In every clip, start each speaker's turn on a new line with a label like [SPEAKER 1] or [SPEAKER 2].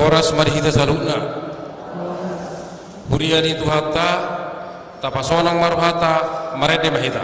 [SPEAKER 1] Boras marihita salutna huriani tuhata tapasonang maruhata marede mahita.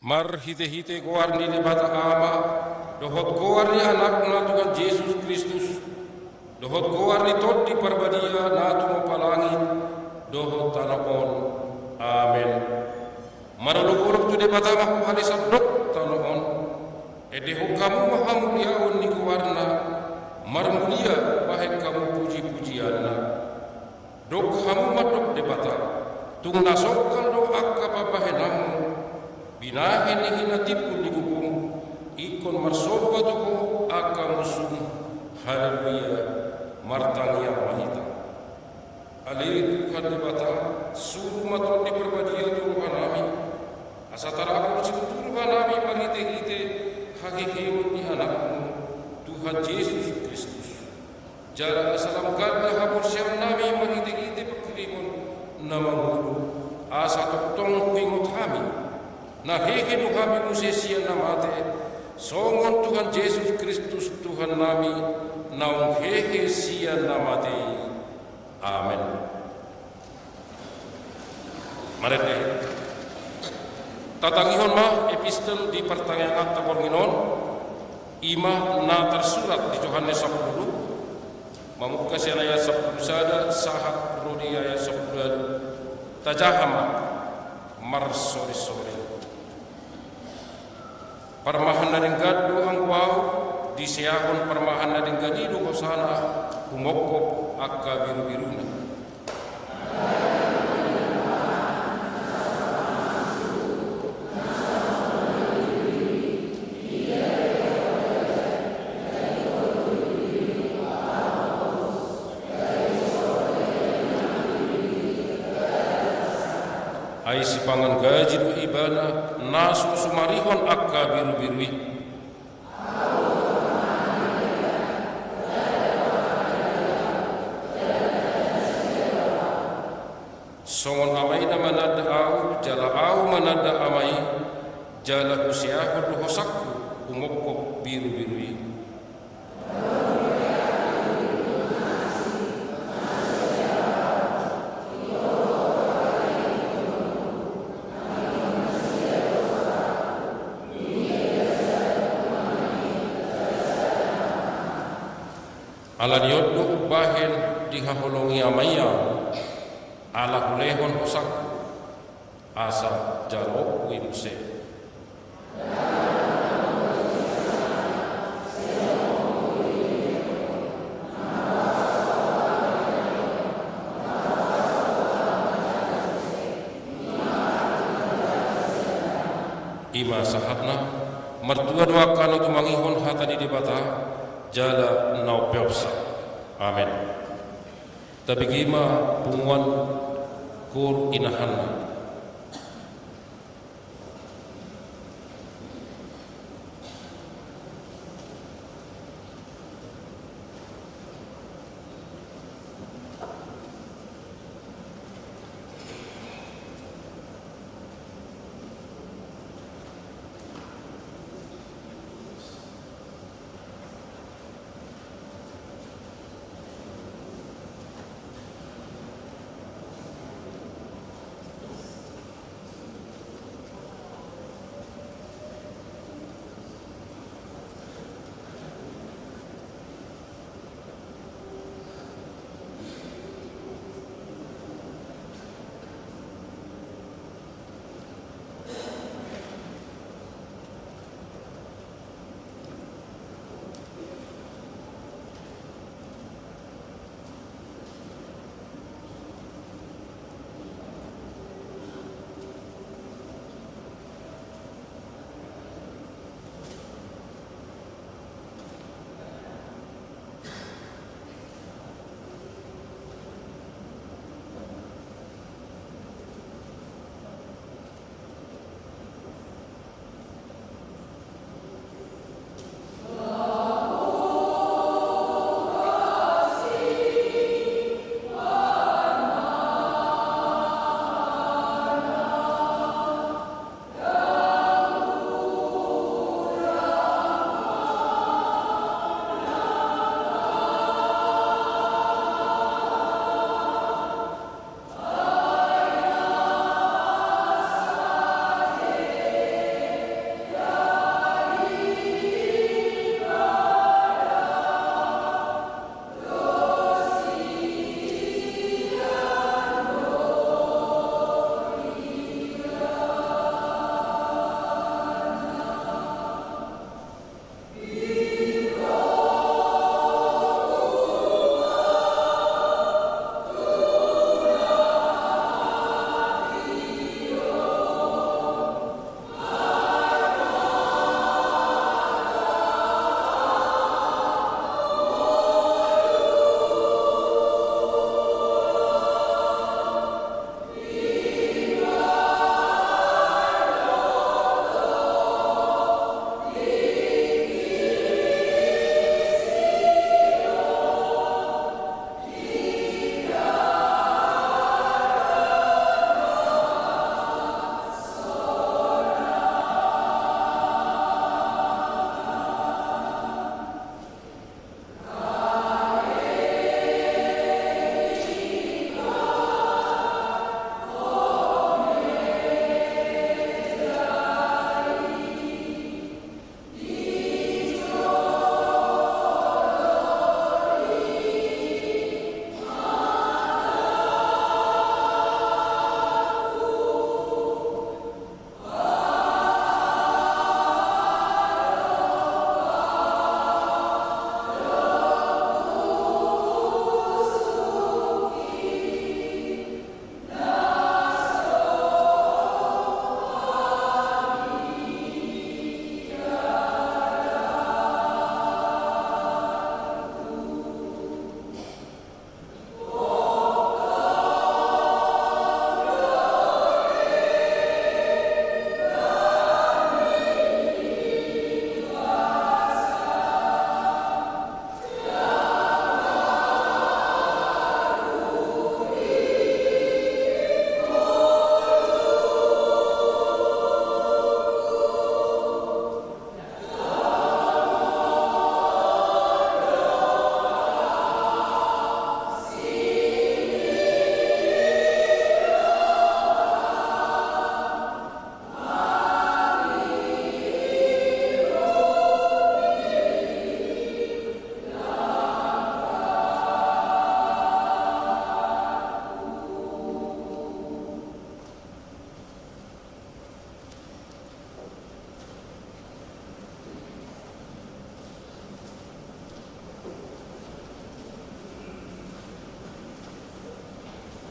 [SPEAKER 1] Mar hite-hite goarni ni bata ama, dohot goarni anakna Tuhan Yesus Kristus, dohot goarni tot di parbadia natu mapalangit, dohot tanahon. Amen. Maraluguruk tu de bata mahu halisadok tanahon, edeho kamu mahamuliaun ni goarna, marmulia bahek kamu puji-pujianna. Dok kamu madok de bata, tung nasokal do akka papahenamu, binahin ni hinatipun di hukum ikon marsoba tuko aka musum haleluya martangya mahita ali Tuhan di bata suruh matron di perbadia Tuhan nami asatara aku Tuhan nami marhite-hite hakikiun ni anakmu Tuhan Yesus Kristus jara salam gadna hapur siang nami marhite-hite pakirimun namangulu asa toktong kuingot kami. Nah hehe nu kami musesia namate songon Tuhan Yesus Kristus Tuhan nami naung hehe sia namate. Amen. Marete tatangihon ma epistel di pertanyaan tabornginon ima na tersurat di Yohanes 10 mamukasi ayat 10 sada sahat rodi ayat 10 tajahama mar sore-sore parmahan na rin gado ang wow, di siyahon parmahan na rin ganido ko sana humokop akka biru-biru na. Ay si pangan gaji do ibana nasu sumarihon akka biru-birui songon amai na manada au jala au manada amai jala husiahu do hosakku umokop biru-birui ala dioddo bahen dihaholongi amaya ala hulehon hosakku asa jalo wimse ima sahatna martua doakan untuk mangihon hata di debata jala nau peopsa. Amin. Tapi gima punguan kur inahan.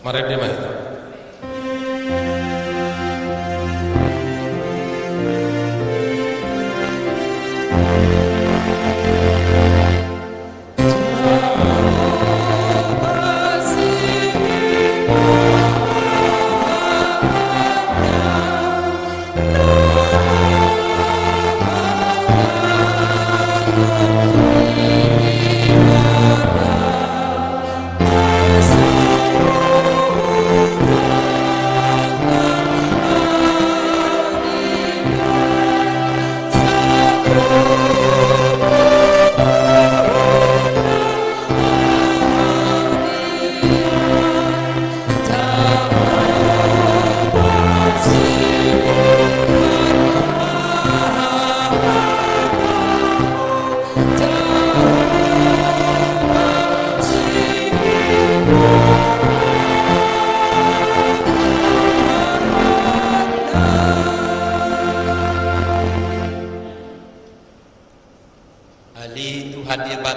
[SPEAKER 1] Marede Mahita.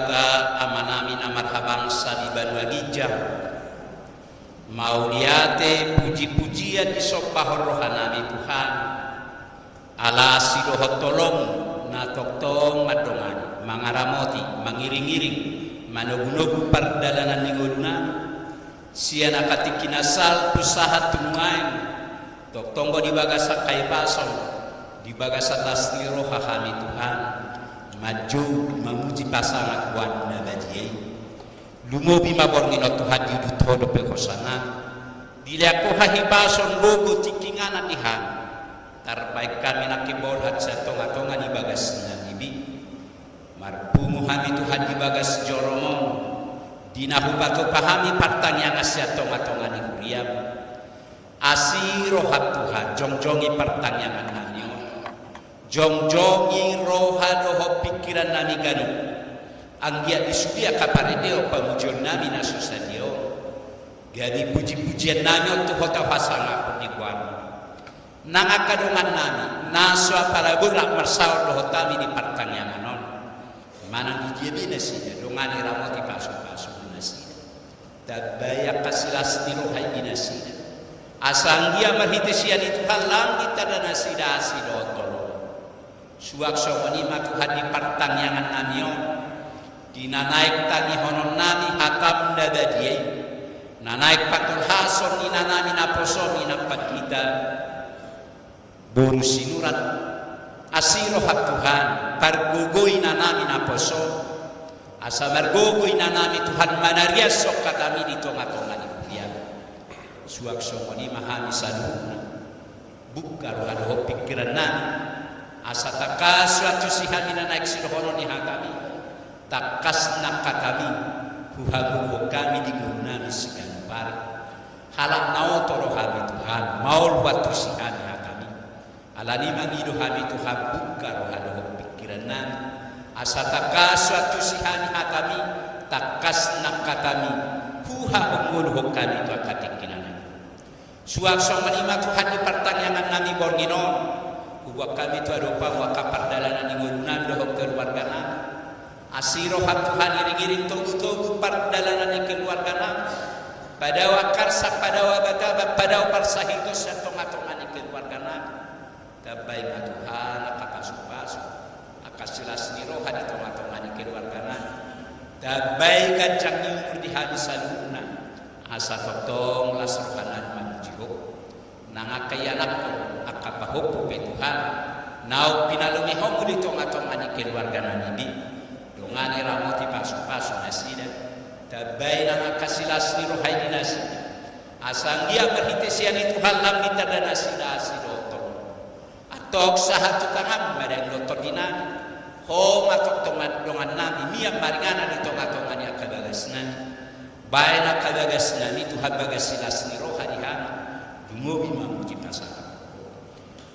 [SPEAKER 2] bata amanami na marhabangsa di Banua Gijang. Mau liate puji-pujian di sopah rohanami Tuhan. Ala sidohot tolong na toktong madongani, mangaramoti, mangiring-iring, manogu-nogu pardalanan ningolunan. Siana katikinasal pusahat tungain, toktonggo di bagasa kai pason, di bagasa tasni roha kami Tuhan. Maju memuji pasangan wan nabadiye. Lumobi maborngino Tuhan di dutodo pekosana. Diliako hahipason logo tikingana dihan. Tarbaik kami nakiborhat sa tonga-tonga di bagas na ibi. Marpumu kami Tuhan di bagas joromong. Dinahubato pahami partang yang asya tonga-tonga ni huriam. Asirohat Tuhan jongjongi partang yang ananyo. Jongjongi roha doho pikiran nami ganu. Anggia disudia kaparedeo pamujon nami nasusadio. Gadi puji-pujian nami untuk hota pasang aku di kuan. Nangakadongan nami naswa para berak mersawar doho tami di partang yang anon. Manang dijebi nasida dongani ramoti pasu-pasu nasida. Tabaya kasilas nirohai dinasida. Asanggia mahitesian itu halang kita dan nasida asido tolo. Suak somonima Tuhan di partang yang namio. Dinanaik tangi honon nami hakam dadadiyai. Nanaik patul hason ina nami naposom ina kita. Boru sinurat asirohat Tuhan. Pargugoi na nami naposom. Asa margugoi na nami Tuhan manarias sok katami di tonga-tonga di kuliah. Suak somonima hami saluhna. Buka rohado pikiran nami. Asa takas suatu sihan ina naik sidohono ni hakami. Takas nak kami huhagu kami di gunami siganu pari. Halak nao toro kami Tuhan maul watu sihan kami. Alani mangido kami Tuhan buka rohado pikiran nami. Asa takas suatu sihan kami takas nak kami huhagu kami tu akatikinan. Suak somanima Tuhan di pertanyaan nami borngino. Buat kami tu arupa wakapar dalanan ingulunan dohok keluarga nami. Asiro hat Tuhan iring-iring togu-togu pardalanan keluarga nami. Pada wakarsa pada wabata pada waparsahito sa tonga-tonga keluarga nami. Kabay na Tuhan akakasupaso. Akasilas ni roha di tonga-tonga keluarga nami. Kabay kancang yung di hadis saluna. Asa totong las rohanan manjihok. Nangakayanak ko akapahok pe Tuhan. Nau pinalumihong di tonga-tonga ni keluarga nani. Dongani ramoti pasu-pasu nasida. Tabay nangakasilas ni rohay di nasida. Asang dia berhitesian itu halam di tada nasida asidoto. Atok sahatu kaham badang lotor di nani. Ho matok dongan nami miam maringana di tonga-tonga ni akagagas nani. Bayan akagagas nani Tuhan bagasilas ni rohay di hana. Dumobi mamuji pasangan.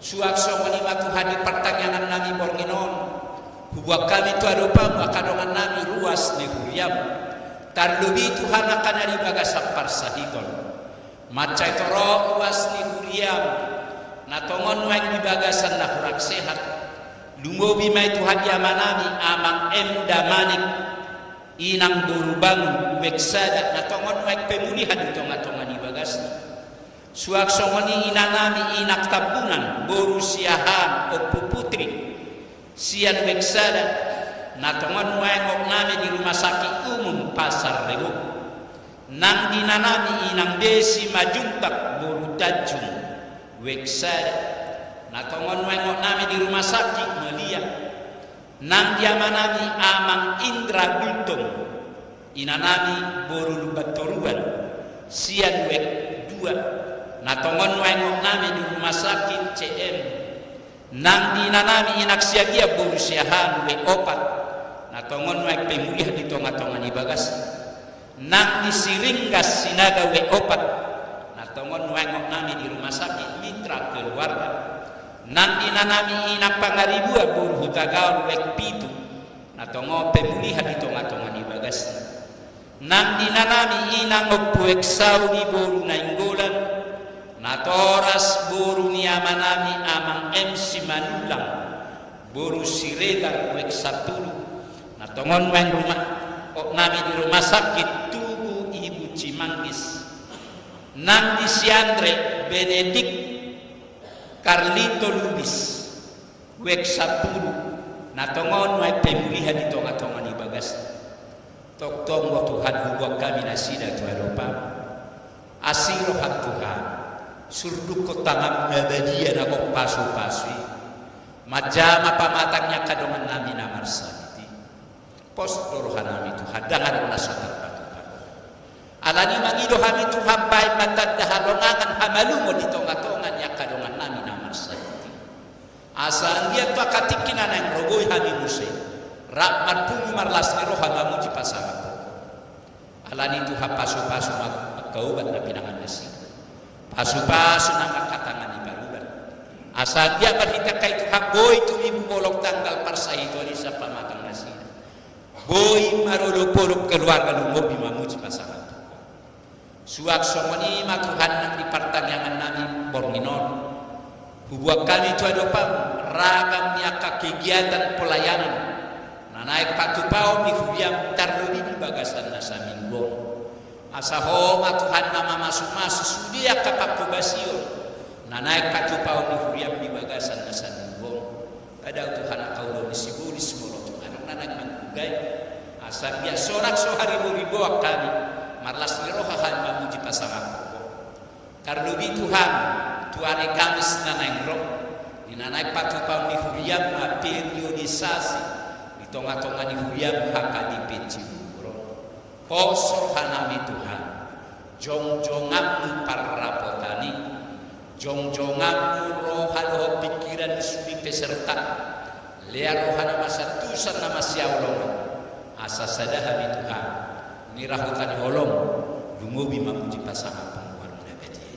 [SPEAKER 2] Suak somanima Tuhan di pertanyaan nami bornginon. Huwag kami tu arupa makadongan nami ruas ni huriam. Tarlubi Tuhan akan dari bagasap parsahiton. Macai toro ruas ni huriam. Natongon wang di bagasan na hurak sehat. Lumobi may Tuhan yamanami amang emdamanik. Inang durubang weksada. Natongon wang pemulihan di tonga-tonga di bagasna. Suak somoni inanami inak tabunan boru siahan o puputri sian weksada natongon wengok nami di rumah sakit umum Pasar Rebo nang dinanami inang desi majuntak boru tajung weksada natongon wengok nami di rumah sakit Melia nang diamanami amang Indra Gultong inanami boru lubatoruan sian wek dua natongon wengok nami di rumah sakit CM nang dinanami inak siagia borusiahan we opat natongon weng pemuliah di tonga-tonga ni bagas nang disiringgas sinaga we opat natongon wengok nami di rumah sakit mitra keluarga nang dinanami inak pangaribua boru hutagaon wek pitu natongon pemuliah di tonga-tonga ni bagas nang dinanami inang opuek saudi boru nainggolan natoras boru niamanami amang MC Manulang boru siregar wek 10 natongon weng rumah nami di rumah sakit tubuh Ibu Cimanggis. Nandi Siandre Benedik Carlito Lubis wek 10 natongon may pemulihan di tonga-tonga ni bagas. Toktong wa Tuhan buat kami nasida Tuhan dopa. Asiro hak Tuhan. Surduk ko tangam nabadian ako pasu-pasui. Majama pamatangnya kadongan nami namar sabiti. Postorohan nami Tuhan dangan nasotar patuhan. Alani mangido kami Tuhan baik matad dahalongangan hamalungo di tonga-tongan ya kadongan nami namar sabiti. Asaan dia tu akatikinan yang rogoy kami musay. Rak marpungi marlas ni roha mamuji pasangan. Alani Tuhan pasu-pasu magkaubat na pinangan nasi. Pasu-pasu na makatangan ni baruban. Asal dia berhita kay Tuhan boy tumibu bolong tanggal parsahito ni sa pamatang nasi. Boy marulupuluk keluarga lumobi mamuji pasangan. Suak somoni Tuhan nang di pertanyaan nami bornginon. Hubuak kami Tuhan dopa ragam niya kegiatan pelayanan. Naik patupao mi hubiam tarludi di bagasan nasa minggu. Asaho Tuhan nama masuk-masuk sudia kapakubasio. Naik patupao mi hubiam di bagasan nasa minggu. Pada Tuhan akau di sibuli semua Tuhan naik manggugay. Asa biar sorak sohari ribu kami. Marlas niroha hal mamuji pasangan. Tarludi Tuhan tuare Kamis naik roh. Naik patupao mi hubiam ma periodisasi. Tonga-tonga ni huyam haka di penci bro. Posor hanami Tuhan. Jong-jongamu parrapotani. Jong-jongamu rohano pikiran sudi peserta. Lea rohana masa tusan nama siaulongan. Asa sadahami Tuhan. Nirahukan holong. Lungobi mamuji pasangan penguar nabati.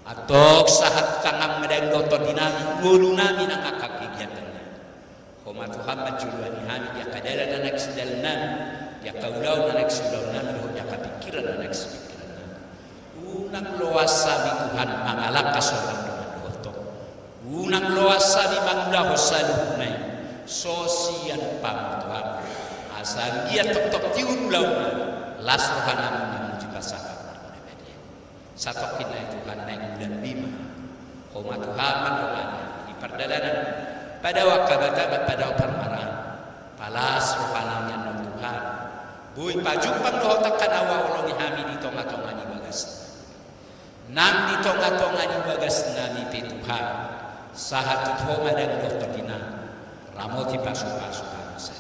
[SPEAKER 2] Atok sahat tangam medang dotor dinami. Ngulu nami nang akakigiatan. Koma Tuhan majuluani kami dia kadara nanak sidal nami dia kaulau nanak sidal nami dia kapikiran nanak pikiran nami unang loasabi Tuhan mangalaka solang dengan doto unang loasabi manglah hosaluh nai sosian pam Tuhan asal dia tok tiun launa las rohana memuji pasangan nabi satokin nai Tuhan naik bulan 5 koma Tuhan mandolanya di perdadanan pada wakabata pada permaraan palas rohanamnya non Tuhan bui pajupang doh takkan awa olongi hami di tonga-tonga ni bagas nang di tonga-tonga ni bagas nami pe Tuhan sahat thoma dan doh tadina ramoti pasu-pasu hansa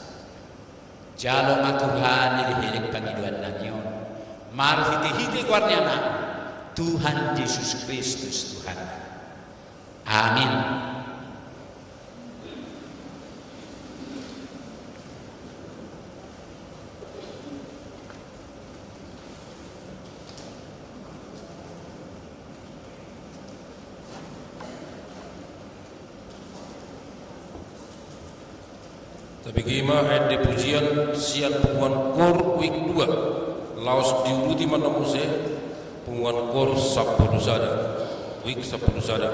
[SPEAKER 2] jalo ma Tuhan ni hilik pangiduan nanyon mar hiti-hiti guarniana Tuhan Yesus Kristus Tuhan amin.
[SPEAKER 1] Tapi kima ada pujian sian punguan kor week 2 laos diuruti mana muse punguan kor 10 sada week 10 sada.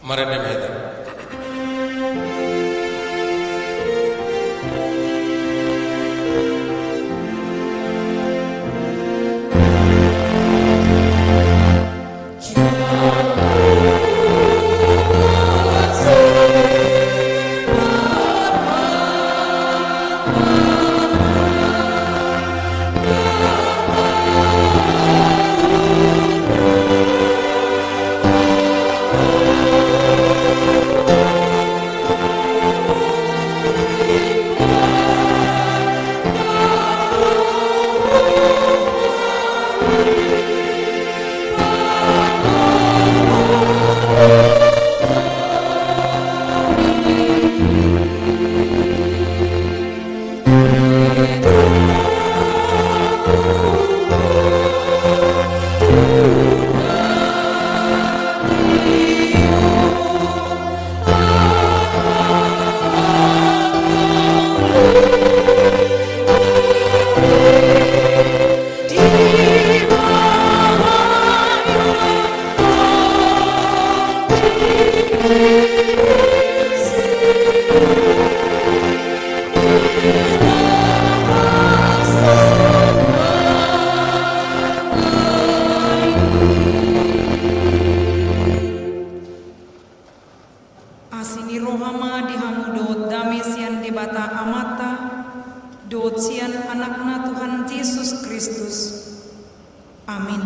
[SPEAKER 1] Marene meheta.
[SPEAKER 3] Asini rohama dihamu dot dame sian debata amata dot sian anakna Tuhan Yesus Kristus. Amin.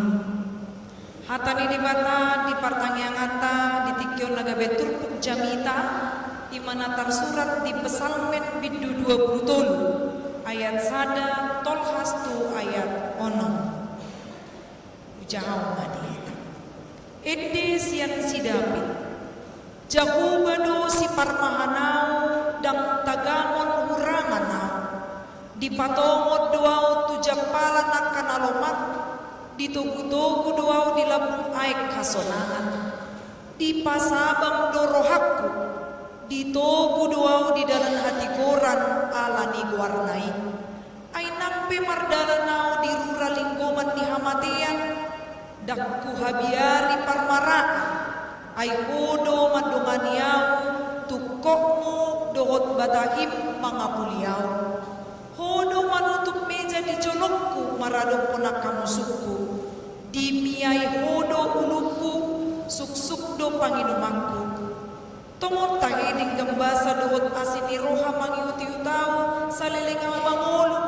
[SPEAKER 3] Hatani debata di partangangata di tikyon nagabe turpuk jamita di mana tersurat di Psalmen bidu 20 ayat sada tolhas tu ayat onom. Ujahau madita. Ede sian si David. Jahubado si parmahanau dang tagamon huranganau di patongod duau tujapala nakkan alomat di tugu-tugu duau di labung aek kasonangan di pasabang dorohakku di togu duau di dalam hati goran alani guarnai ay nampe mardalanau di rura linggoman di hamatian dakku habiari parmaraan ay hodo madunganiaw tukokmu dohot batahim mga puliaw hodo manutup meja di jolokku maradong ponakamusukku di miyay hodo uluku suksuk do panginumangku tungod tahiding gambasa dohot asini roha mangiuti-utaw sa lilingaw mangolo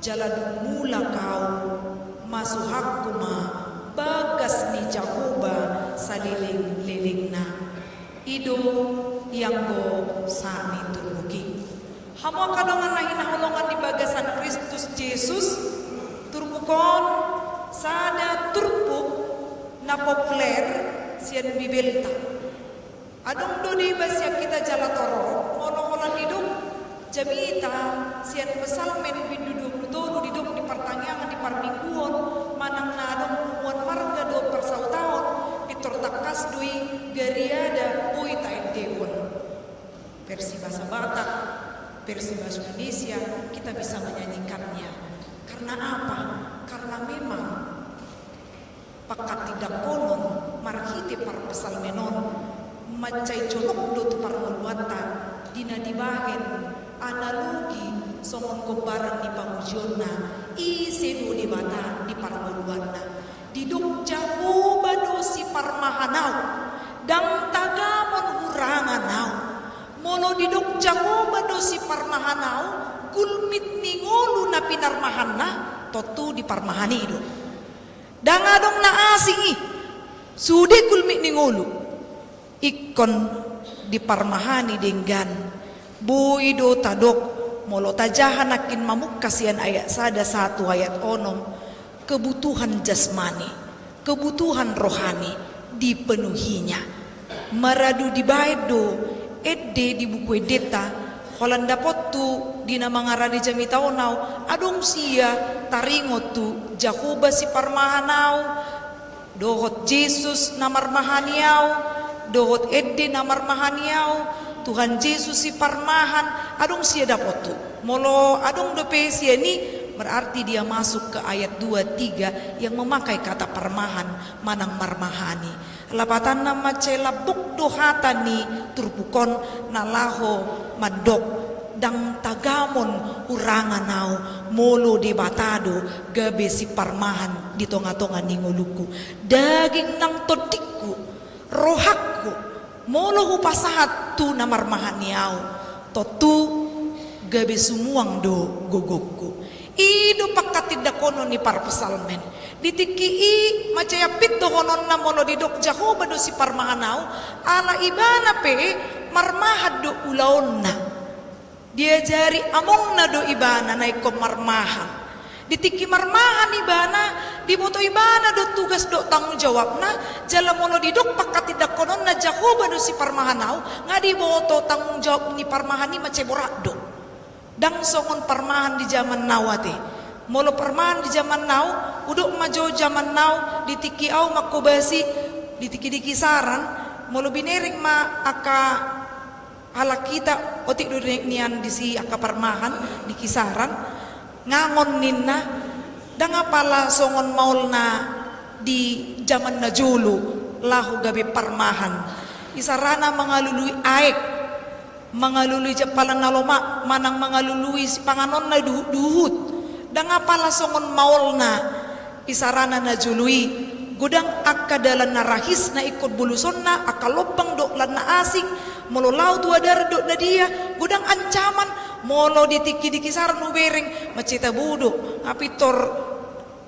[SPEAKER 3] jaladong mula kau masuhakku ma bagas ni Jahuba sa liling-liling na ido yang go sa amin turbuki hamo kadongan na hinahulungan di bagasan Kristus Jesus turbukon sada turbuk na populer siyan bibelta adong do di basya kita jalatoro molokolan idong jamita siyan Psalmen bidu 20 didok di pertanyaan di parmingguon manang nadong umuan marga do persautaon pitortakas dui gariada bui taid deon versi bahasa Batak versi bahasa Indonesia kita bisa menyanyikannya karena apa? Karena memang pakat tidak konon marhiti par pesalmenon macai colok do tu par meluata dina dibahen analogi somon kobaran di pangujonna isedu di bata di parmuluanna diduk jauh bado si parmahanau dang tagamon huranganau mono diduk jauh bado si parmahanau kulmit ningolu na pinarmahanna totu di parmahani do dang adong na asingi sudi kulmit ningolu ikon di parmahani denggan buido tadok molo tajahan akin mamukasian ayat sada satu ayat onom kebutuhan jasmani kebutuhan rohani dipenuhinya maradu dibaido edde di buku edeta Holanda potu dina mangarani jamita onau adong sia taringot tu Jahuba si parmahanau dohot Jesus namar mahaniau dohot edde namar mahaniau Tuhan Yesus si parmahan adong sia dapotu molo adong dope sia ni berarti dia masuk ke ayat 2-3 yang memakai kata permahan, manang marmahani. Lapatan nama cela bukdo hatani turpukon nalaho mandok dang tagamon urangan nau molo di batado gabe si parmahan di tonga-tonga ningoluku daging nang todikku rohakku molo hupasahat tu namarmahan niau totu gabe sumuang do gogokku ido pakat tidak kono ni par pesalmen ditiki macaya pit do honon na molo di dok Jehova do si parmahanau ala ibana pe marmahad do ulaon na dia jari among na do ibana na iko marmahan ditiki marmahan ibana diboto ibana do tugas do tanggung jawab na jala molo di dok pakat tidak konon na Jehova do si parmahanau nga diboto tanggung jawab ni parmahan ni macaya borak do dang songon permahan di zaman nawate molo permahan di zaman now uduk majo zaman now ditiki au makobasi ditiki di kisaran molo binering ma aka ala kita otik durik nian di si aka permahan di kisaran ngangon ninna dang apala songon maulna di zaman najulu lahu gabe permahan isarana mengalului aek mangalului japalan naloma manang mangalului si panganon na duhut dang apala songon maulna isarana na jului gudang akka dalan na rahis na ikut buluson na akka lopang do lan na asing molo laut wadar do na dia gudang ancaman molo ditiki di kisaran ubereng macita budo apitor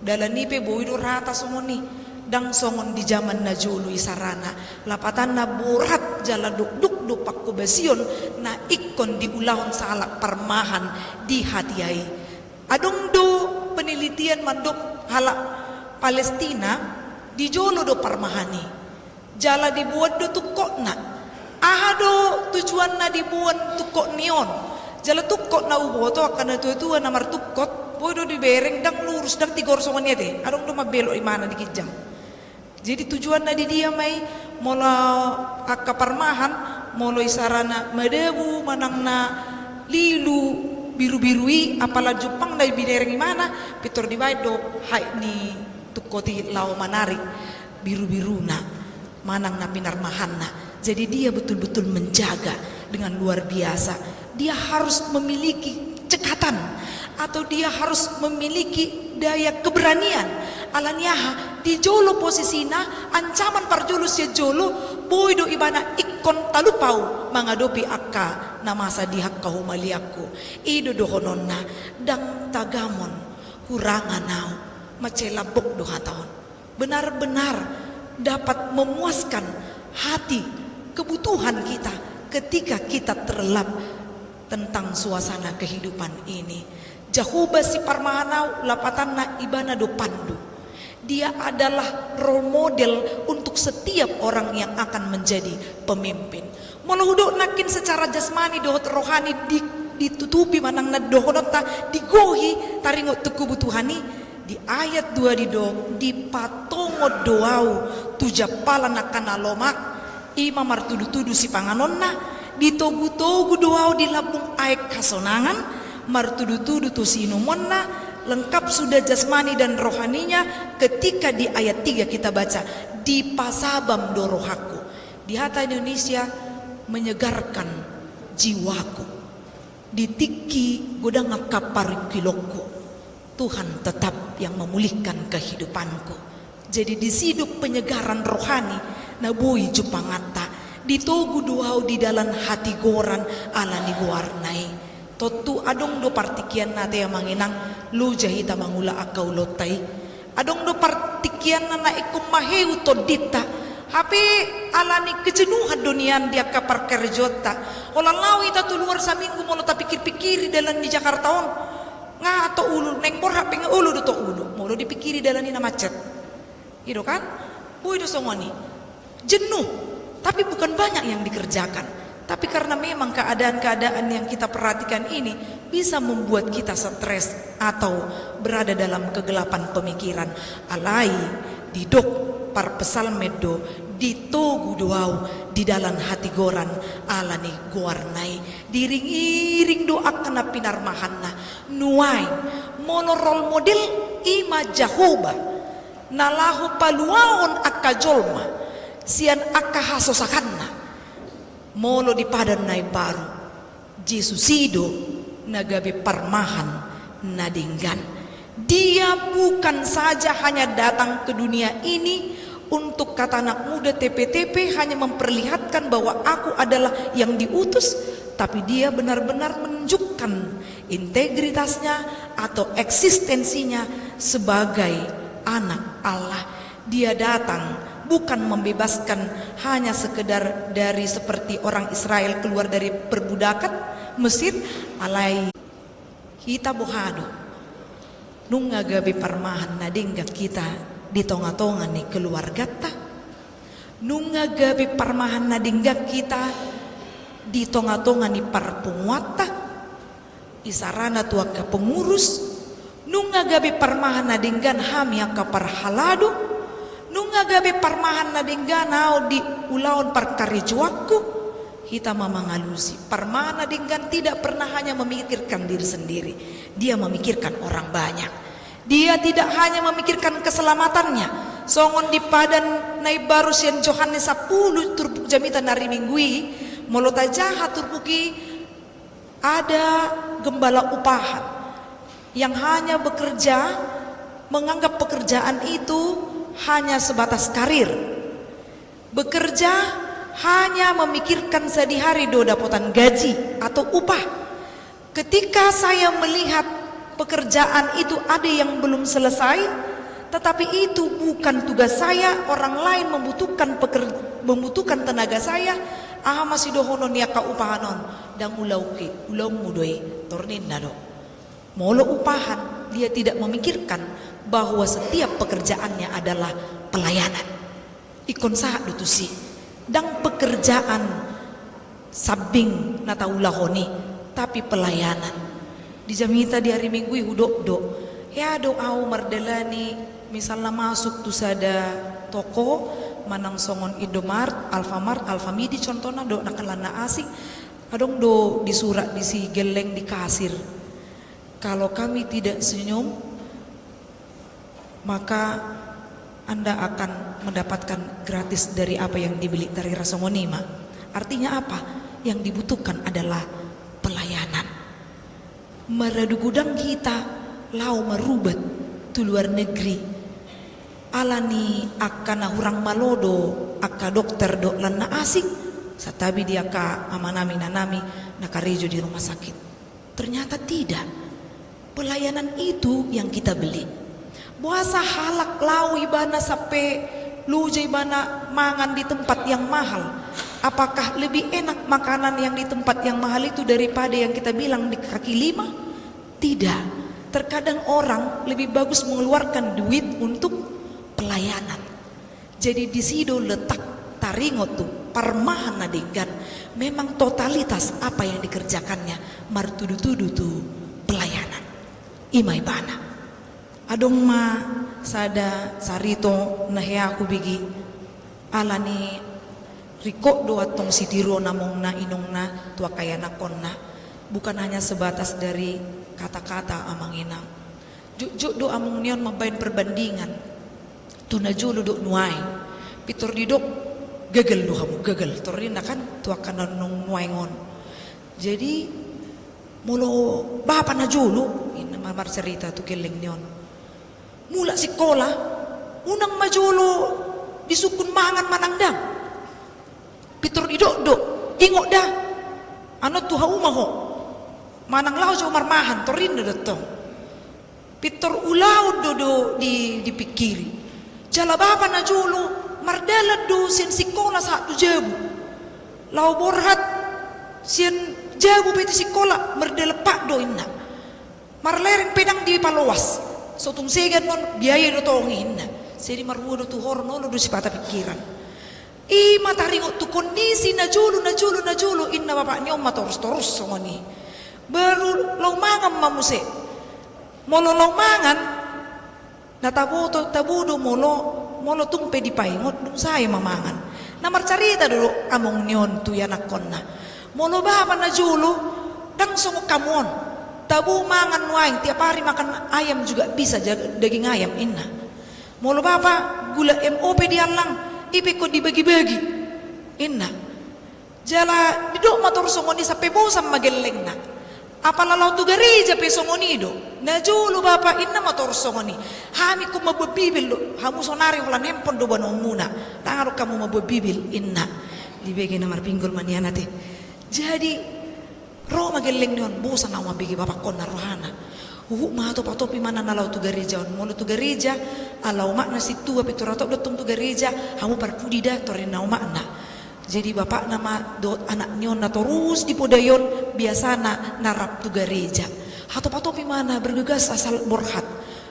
[SPEAKER 3] dalan nipe boido rata songon ni dang songon di zaman na julu isarana lapatan na burat jala duk pakku basion na ikon di ulahon salak permahan di hatiai adong do penelitian mandok halak Palestina di jolo do permahani jala dibuat do tukok na ahado tujuan na dibuat tukok nion jala tukok na uboto akan tu namar tukot bodo di bereng dang lurus dang tigor songon yete adong do mabelo imana di kijang. Jadi tujuan na di dia mai molo akka parmahan molo isarana madebu manang na lilu biru-birui apala Jepang na bidereng mana pitor di do hai ni tukoti lau manarik biru-biruna manang na pinarmahanna. Jadi dia betul-betul menjaga dengan luar biasa. Dia harus memiliki cekatan atau dia harus memiliki daya keberanian alaniaha di jolo posisina ancaman parjulus ya jolo boido ibana ikon talupau mangadopi akka namasa dihak kahumaliaku ido dohononna dang tagamon huranganau macelabok do hataon benar-benar dapat memuaskan hati kebutuhan kita ketika kita terlelap tentang suasana kehidupan ini. Jehova si parmahanau lapatan na ibana do pandu. Dia adalah role model untuk setiap orang yang akan menjadi pemimpin. Molohudo nakin secara jasmani dohot rohani ditutupi manang na dohonota digohi taringot tu kebutuhani di ayat 2 di patongo doau tujapalan akan alomak ima martudu-tudu si panganonna ditogu-togu doau di labung aek kasonangan martudu-tudu tu sinumonna lengkap sudah jasmani dan rohaninya ketika di ayat 3 kita baca di pasabam dorohaku di hata Indonesia menyegarkan jiwaku ditiki godang ngakaparikiloko Tuhan tetap yang memulihkan kehidupanku. Jadi disiduk penyegaran rohani nabui jupangata ditogu doau di dalam hati goran ala ni guarnai totu adong do partikian nate yang manginang lu jahita mangula akau lotai adong do partikian na ikum maheu to dita hape alani kejenuhan dunian dia kapar kerjota olalau ita tu luar saminggu molo ta pikir-pikiri dalam di Jakarta on nga to ulu neng bor hape nga ulu do to ulu molo dipikiri dalam ni na macet ido kan boy do songoni jenuh tapi bukan banyak yang dikerjakan. Tapi karena memang keadaan-keadaan yang kita perhatikan ini bisa membuat kita stres atau berada dalam kegelapan pemikiran. Alai didok par pesal medo
[SPEAKER 4] ditogu doau di dalam hati goran alani goarnai diring-iring doa kena pinar mahanna nuai mono role model ima Jahoba nalahu paluaon akka jolma sian akka hasosakanna molo di padan nai baru Jesusido nagabe parmahan nadinggan. Dia bukan saja hanya datang ke dunia ini untuk kata anak muda TP-TP hanya memperlihatkan bahwa aku adalah yang diutus, tapi dia benar-benar menunjukkan integritasnya atau eksistensinya sebagai anak Allah. Dia datang bukan membebaskan hanya sekedar dari seperti orang Israel keluar dari perbudakan Mesir, alai kita bohado nunga gabi parmahan nadingga kita di tonga-tonga ni keluarga ta nunga gabi parmahan nadingga kita di tonga-tonga ni parpunguata isarana tua ke pengurus nunga gabi parmahan nadinggan hamia ka parhalado nunga gabi parmahan nadinggan nao di ulaon parkarijuaku kita memangalusi parmahan nadinggan tidak pernah hanya memikirkan diri sendiri, dia memikirkan orang banyak. Dia tidak hanya memikirkan keselamatannya. Songon di padan nai baru sian Johannes 10 turbuk jamita nari minggui molota jahat turbuki ada gembala upahan yang hanya bekerja menganggap pekerjaan itu hanya sebatas karir. Bekerja hanya memikirkan sehari-hari do dapotan gaji atau upah. Ketika saya melihat pekerjaan itu ada yang belum selesai, tetapi itu bukan tugas saya, orang lain membutuhkan tenaga saya, masih dohonon ya ka upahanon dan ulau mudoi tornin nado. Molo upahan, dia tidak memikirkan bahwa setiap pekerjaannya adalah pelayanan. Ikon saat dutusi dan pekerjaan sabing nataulahoni tapi pelayanan di jamita di hari minggu do ya doa mardelani misalnya masuk tuh sada toko manang songon Indomart Alfamart Alfamidi contohnya do nakalana asing adong do disurat di si geleng di kasir kalau kami tidak senyum maka Anda akan mendapatkan gratis dari apa yang dibeli dari Rasongonima. Artinya apa? Yang dibutuhkan adalah pelayanan. Meradu gudang kita lau merubat tu luar negeri. Alani akana hurang malodo akka dokter do lana asik. Satabi dia ka amanami nanami nakarejo di rumah sakit. Ternyata tidak. Pelayanan itu yang kita beli. Buasa halak lau ibana sampai luja ibana mangan di tempat yang mahal. Apakah lebih enak makanan yang di tempat yang mahal itu daripada yang kita bilang di kaki lima? Tidak. Terkadang orang lebih bagus mengeluarkan duit untuk pelayanan. Jadi di situ letak taringot tuh parmahan nadinggan. Memang totalitas apa yang dikerjakannya martudu-tudu tuh pelayanan. Imai bana. Adong ma sada sarito nahya aku bigi alani riko do atong sitiro namong na inong na tua kaya nakon na bukan hanya sebatas dari kata-kata amang inang juk do among nion mabain perbandingan tunajulu do nuai pitor didok gagal do kamu gagal torina kan tua kanan nung nuai ngon jadi mulo bapa na julu ina mamar cerita tu keleng nion mula sekolah unang majulo disukun mangan manangdang pitur idok-dok ingok dah ano tuha umaho manang lau jo marmahan torin do pitur ulau do dipikiri jala bapa na julo mardala do sin sekolah satu jebu lau borhat sin jebu peti sekolah mardala pak do inna marlereng pedang di palowas sotung segan non biaya do tongin sedi marhudo tu horno lo do sipata pikiran i mataringo tu kondisi na julu inna bapak nyom matoros songoni baru lau mangan mamuse molo lau mangan na tabudo molo tumpe di paingot dum saya mamangan Namar carita dulu among nion tu yanak konna. Molo bapa na julu dang songo kamon. Tabu mangan waing tiap hari makan ayam juga bisa daging ayam inna. Molo bapa gula MOP dialang ipe ko dibagi-bagi inna. Jala didok motor songo ni sampai bosan mageleng na. Apa lalau tu gereja pe songo ni do. Na julu bapa inna motor songo ni. Hami ko mababibil lo. Hamu sonari holan hempon do banong muna. Tangaro kamu mababibil inna. Dibagi namar pinggul manianate. Jadi roh mageleng nion bosan na mabigi bapa kon na rohana. Mato patopi mana nalau tu gereja molo tu gereja alau makna situ api tu ratok dotong tu gereja hamu parpudi da torin nau makna. Jadi bapak nama do anak nion na terus di podayon biasana narap tu gereja. Hato patopi mana bergegas asal borhat.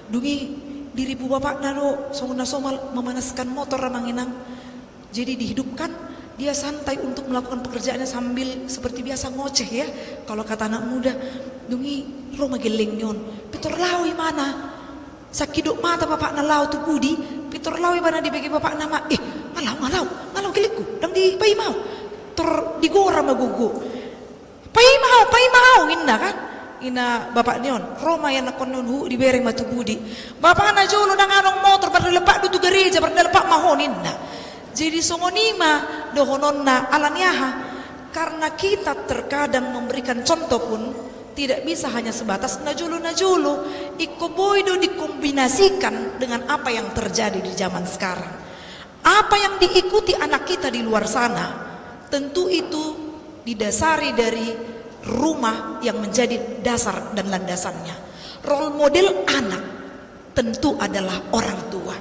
[SPEAKER 4] Dungi diripu bapak nado songuna somal memanaskan motor ramanginang. Jadi dihidupkan dia santai untuk melakukan pekerjaannya sambil seperti biasa ngoceh ya. Kalau kata anak muda, dungi ro mageleng nyon. Pitor lawi mana? Sakidok mata bapak na lau tu budi. Pitor lawi mana dibagi bapak nama. Ngalau gelikku. Dang di pai mau. Tor digora magugu. Pai mau inna kan? Ina bapak nyon. Roma yang nakon non hu dibereng matu budi. Bapak na jolo nang anong motor pada lepak du tu gereja pada lepak mahon inna. Jadi songonima dohononna alaniaha karena kita terkadang memberikan contoh pun tidak bisa hanya sebatas najulu ikoboido dikombinasikan dengan apa yang terjadi di zaman sekarang. Apa yang diikuti anak kita di luar sana tentu itu didasari dari rumah yang menjadi dasar dan landasannya. Role model anak tentu adalah orang tua.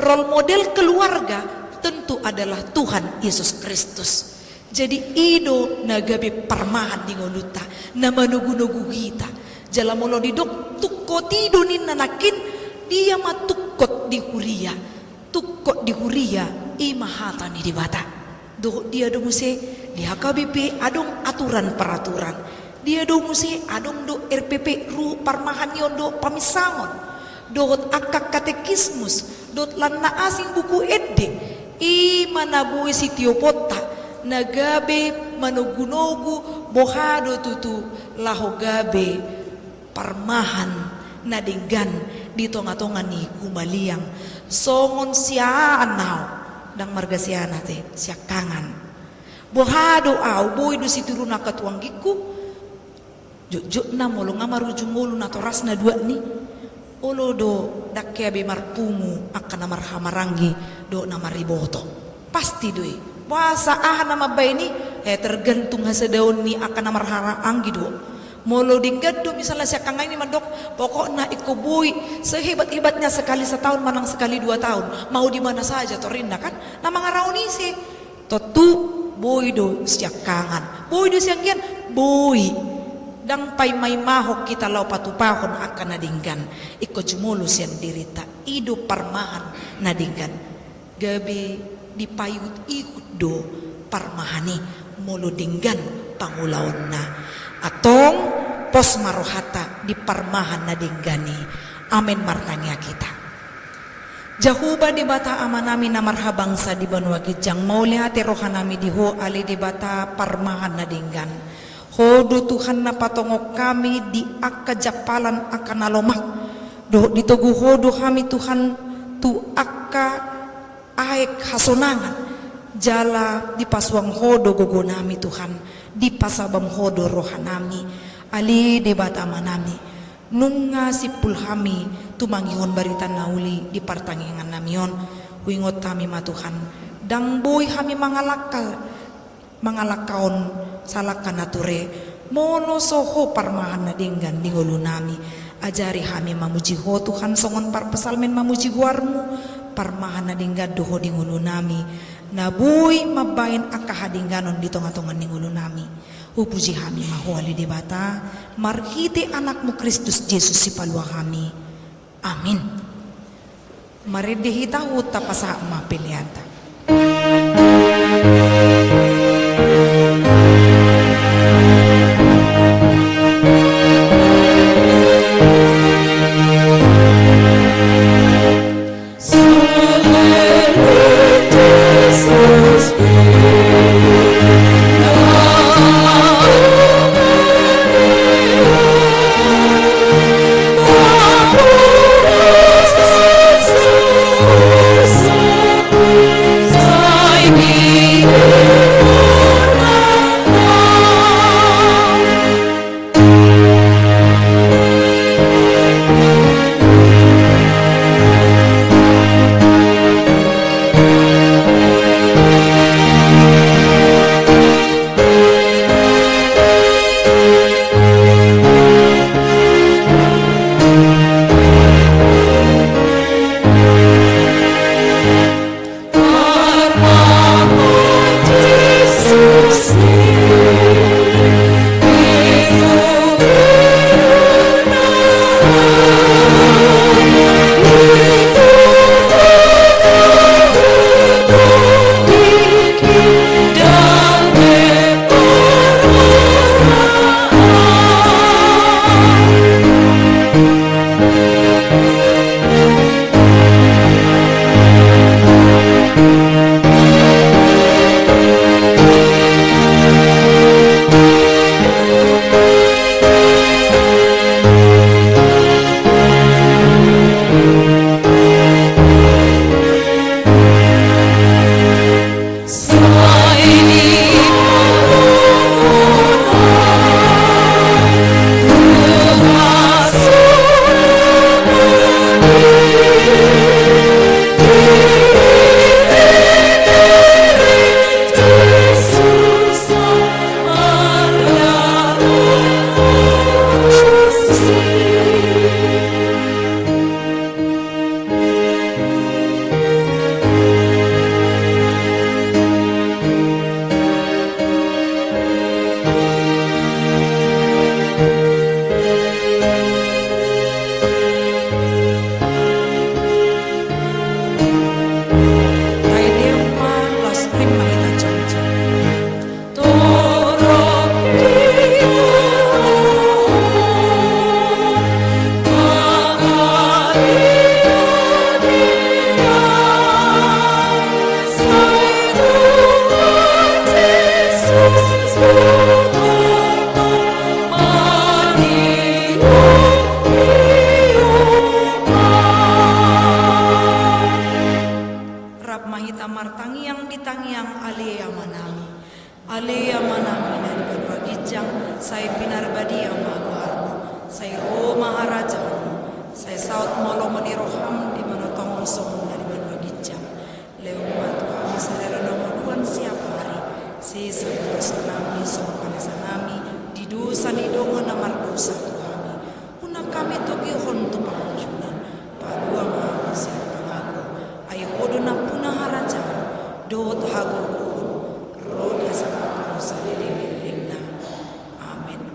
[SPEAKER 4] Role model keluarga tentu adalah Tuhan Yesus Kristus. Jadi ido nagabe parmahan di ngoluta nama nugu-nugu kita. Jala molo didok tukko tido nin nanakin dia matukot di huria. Tukot di huria imahata ni di bata. Do dia do muse di HKBP adong aturan peraturan. Dia do muse adong do RPP ru parmahan yon do pamisangon. Dot akak katekismus dot lanna asing buku edde. Manabuhi si tiopota nagabe manugunogu bohado tutu lahogabe parmahan nadinggan di tonga-tonga ni kumaliang songon siya anaw dang marga siya nate siya kangan bohado au boy do si turuna katuang giku jujut na molo nga marujungolo na toras na dua ni olo do dakya be marpungu akan namar hamarangi do namar riboto pasti doi puasa nama bayi ni tergantung hasil daun ni akan namar harangi do molo dinggad do misalnya siya kangai ni mandok pokoknya ikobui sehebat-hebatnya sekali setahun manang sekali 2 tahun mau di mana saja torinda kan nama ngarauni sih totu boy do siya kangan boy do siya gian boy dang pay may mahok kita lau patupahon akan nadinggan iko jumulu siyan dirita ido parmahan nadinggan gabi dipayut ikut do parmahani mulu dinggan pangulaon na atong pos marohata di parmahan nadinggani amin martanya kita jahuba di bata amanami na marhabangsa di banua gijang maulihati rohanami diho ali di bata parmahan nadinggan hodo Tuhan na patongok kami di akajapalan akan nalomah do ditogu hodo kami Tuhan tu akka aek hasonangan jala di paswang hodo gogonami Tuhan di pasabam hodo rohanami ali di bata manami nunga sipul kami tumangihon barita nauli di partangingan namion wingot kami ma Tuhan dang boy kami mangalakaon salakan nature mono soho parmahan na dinggan dingolu nami ajari kami mamuji ho Tuhan songon par pesalmen mamuji guarmu parmahan na dinggan doho dingolu nami nabuy mabain akahadingganon di tonga-tongan dingolu nami upuji kami mahuali di bata marhiti anakmu Kristus Yesus si palwa kami amin maridihita huta pasa mapiliata
[SPEAKER 5] Jesus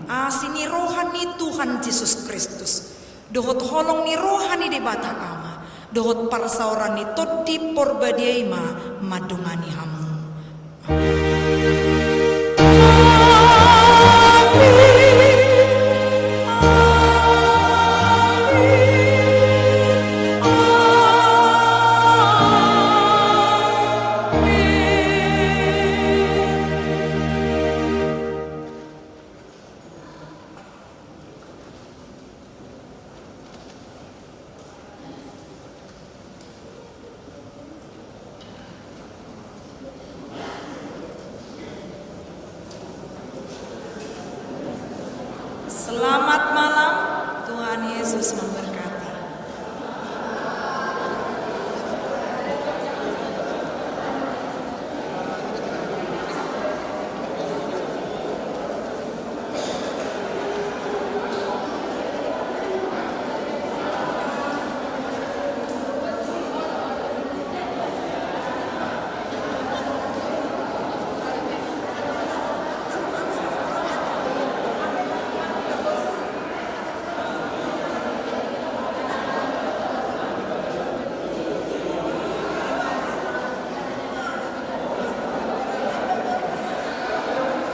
[SPEAKER 4] Asini rohani Tuhan Yesus Kristus. Dohot holong ni rohani di bata ama. Dohot parsaorani todi porbadiai ma madungani hamu. Selamat malam, Tuhan Yesus memberkati.